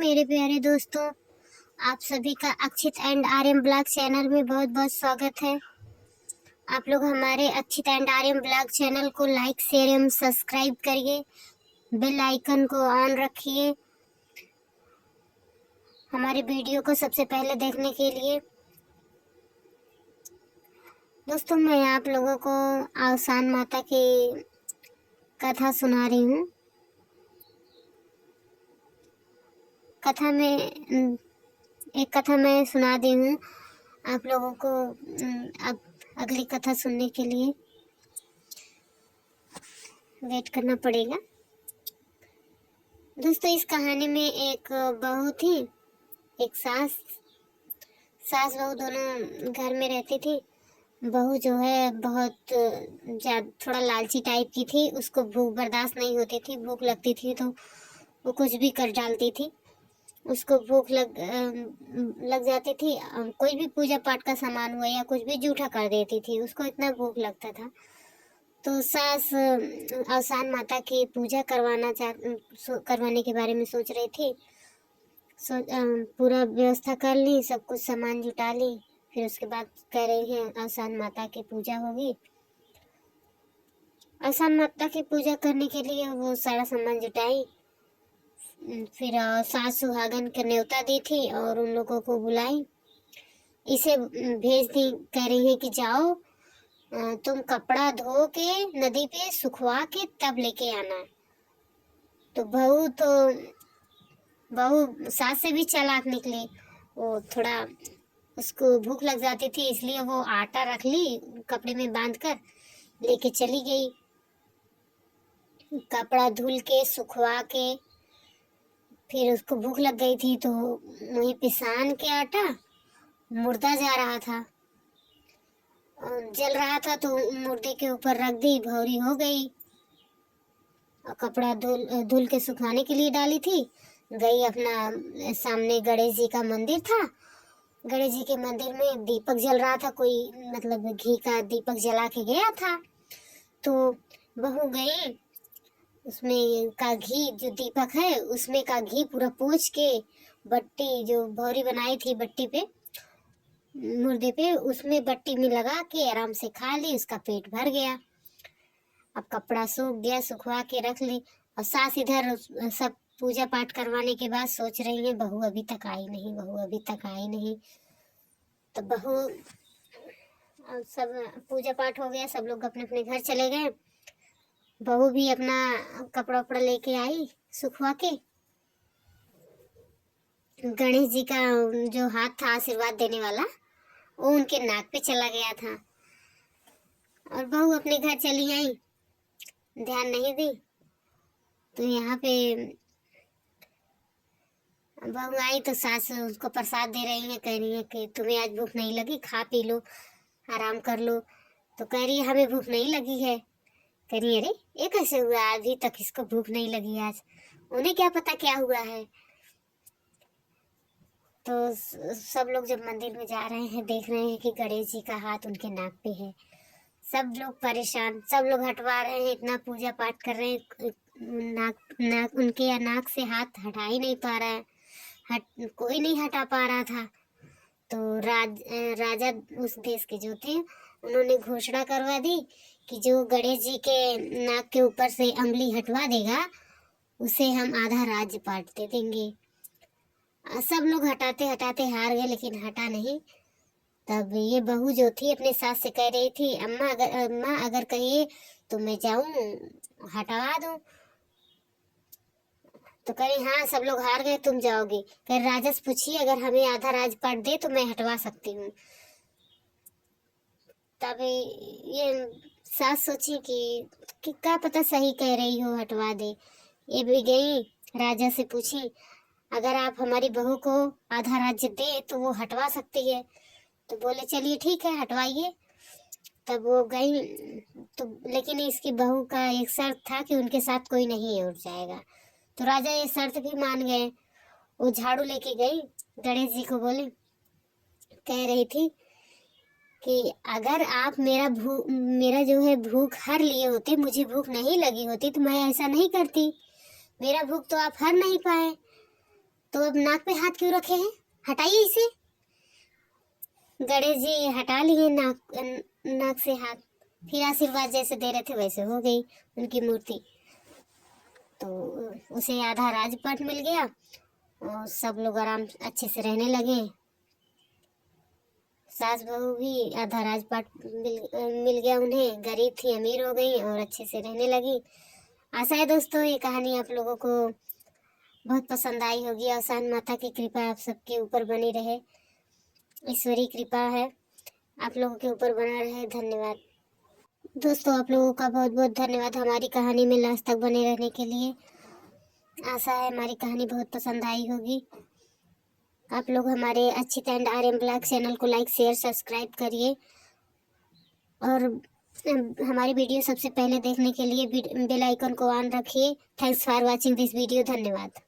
मेरे प्यारे दोस्तों, आप सभी का Akshit and Aryan blog channel में बहुत बहुत स्वागत है। आप लोग हमारे Akshit and Aryan blog channel को लाइक शेयर एवं सब्सक्राइब करिए, बेल आइकन को ऑन रखिए हमारे वीडियो को सबसे पहले देखने के लिए। दोस्तों, मैं आप लोगों को आसान माता की कथा सुना रही हूँ। एक कथा मैं सुना दी हूँ। आप लोगों को अब अगली कथा सुनने के लिए वेट करना पड़ेगा। दोस्तों, इस कहानी में एक बहू थी, एक सास बहू दोनों घर में रहती थी। बहू जो है बहुत थोड़ा लालची टाइप की थी। उसको भूख बर्दाश्त नहीं होती थी। भूख लगती थी तो वो कुछ भी कर डालती थी। उसको भूख लग जाती थी। कोई भी पूजा पाठ का सामान हुआ या कुछ भी जूठा कर देती थी। उसको इतना भूख लगता था। तो सास आसान माता की पूजा करवाने के बारे में सोच रही थी। पूरा व्यवस्था कर ली, सब कुछ सामान जुटा ली। फिर उसके बाद कह रही हैं आसान माता की पूजा होगी। आसान माता की पूजा करने के लिए वो सारा सामान जुटाई। फिर सास सुहागन के न्योता दी थी और उन लोगों को बुलाई। इसे भेज दी, कह रही है कि जाओ तुम कपड़ा धो के नदी पे सुखवा के तब लेके आना। तो बहू सास से भी चालाक निकली। वो थोड़ा उसको भूख लग जाती थी, इसलिए वो आटा रख ली, कपड़े में बांध कर लेके चली गई। कपड़ा धुल के सुखवा के फिर उसको भूख लग गई थी तो वही पिसान के आटा मुर्दा जा रहा था, जल रहा था, तो मुर्दे के ऊपर रख दी, भौरी हो गई। और कपड़ा धुल के सुखाने के लिए डाली थी। गई अपना सामने गणेश जी का मंदिर था। गणेश जी के मंदिर में दीपक जल रहा था। कोई मतलब घी का दीपक जला के गया था। तो बहू गई, उसमें का घी जो दीपक है उसमें का घी पूरा पोंछ के बट्टी जो भौरी बनाई थी बट्टी पे मुर्दे पे, उसमें बट्टी में लगा के आराम से खा ली। उसका पेट भर गया। अब कपड़ा सूख गया, सुखवा के रख ली। और सास इधर सब पूजा पाठ करवाने के बाद सोच रही है बहू अभी तक आई नहीं, बहू अभी तक आई नहीं। तो बहू सब पूजा पाठ हो गया, सब लोग अपने अपने घर चले गए। बहू भी अपना कपड़ा उपड़ा लेके आई सुखवा के। गणेश जी का जो हाथ था आशीर्वाद देने वाला, वो उनके नाक पे चला गया था। और बहू अपने घर चली आई, ध्यान नहीं दी। तो यहाँ पे बहू आई तो सास उसको प्रसाद दे रही है, कह रही है कि तुम्हें आज भूख नहीं लगी, खा पी लो, आराम कर लो। तो कह रही है हमें भूख नहीं लगी है। कह रही अरे ये कैसे हुआ, अभी तक इसको भूख नहीं लगी आज। उन्हें क्या पता क्या हुआ है। तो सब लोग जब मंदिर में जा रहे हैं देख रहे हैं कि गणेश जी का हाथ उनके नाक पे है। सब लोग परेशान, सब लोग हटवा रहे हैं, इतना पूजा पाठ कर रहे हैं, नाक उनके नाक से हाथ हटा ही नहीं पा रहा है। कोई नहीं हटा पा रहा था। तो राजा उस देश के जो थे उन्होंने घोषणा करवा दी कि जो गणेश जी के नाक के ऊपर से अंगुली हटवा देगा उसे हम आधा राज्य बांट दे देंगे। सब लोग हटाते हटाते हार गए, लेकिन हटा नहीं। तब ये बहू जो थी अपने सास से कह रही थी अम्मा अगर कहिए तो मैं जाऊं हटवा दूं। तो कह रही हाँ सब लोग हार गए, तुम जाओगे। कह राजा से पूछिए अगर हमें आधा राज पाट दे तो मैं हटवा सकती हूँ। तब ये सास सोची कि क्या पता सही कह रही हो, हटवा दे। ये भी गई राजा से पूछी अगर आप हमारी बहू को आधा राज्य दे तो वो हटवा सकती है। तो बोले चलिए ठीक है हटवाइए। तब वो गई तो लेकिन इसकी बहू का एक शर्त था कि उनके साथ कोई नहीं उठ जाएगा। तो राजा ये शर्त भी मान गए। वो झाड़ू लेके गई, गणेश जी को बोले, कह रही थी कि अगर आप मेरा जो है भूख हर लिए होते, मुझे भूख नहीं लगी होती तो मैं ऐसा नहीं करती। मेरा भूख तो आप हर नहीं पाए। तो अब नाक पे हाथ क्यों रखे हैं, हटाइए इसे। गणेश जी हटा लिए नाक से हाथ, फिर आशीर्वाद जैसे दे रहे थे वैसे हो गई उनकी मूर्ति। तो उसे आधा राजपाट मिल गया और सब लोग आराम अच्छे से रहने लगे। सास बहू भी आधा राजपाट मिल गया उन्हें, गरीब थी अमीर हो गई और अच्छे से रहने लगी। आशा है दोस्तों ये कहानी आप लोगों को बहुत पसंद आई होगी। आसान माता की कृपा आप सबके ऊपर बनी रहे, ईश्वरी कृपा है आप लोगों के ऊपर बना रहे। धन्यवाद दोस्तों, आप लोगों का बहुत बहुत धन्यवाद हमारी कहानी में लास्ट तक बने रहने के लिए। आशा है हमारी कहानी बहुत पसंद आई होगी। आप लोग हमारे अच्छी एंड RM ब्लॉग चैनल को लाइक शेयर सब्सक्राइब करिए और हमारी वीडियो सबसे पहले देखने के लिए बेल आइकन को ऑन रखिए। Thanks for watching this video. धन्यवाद।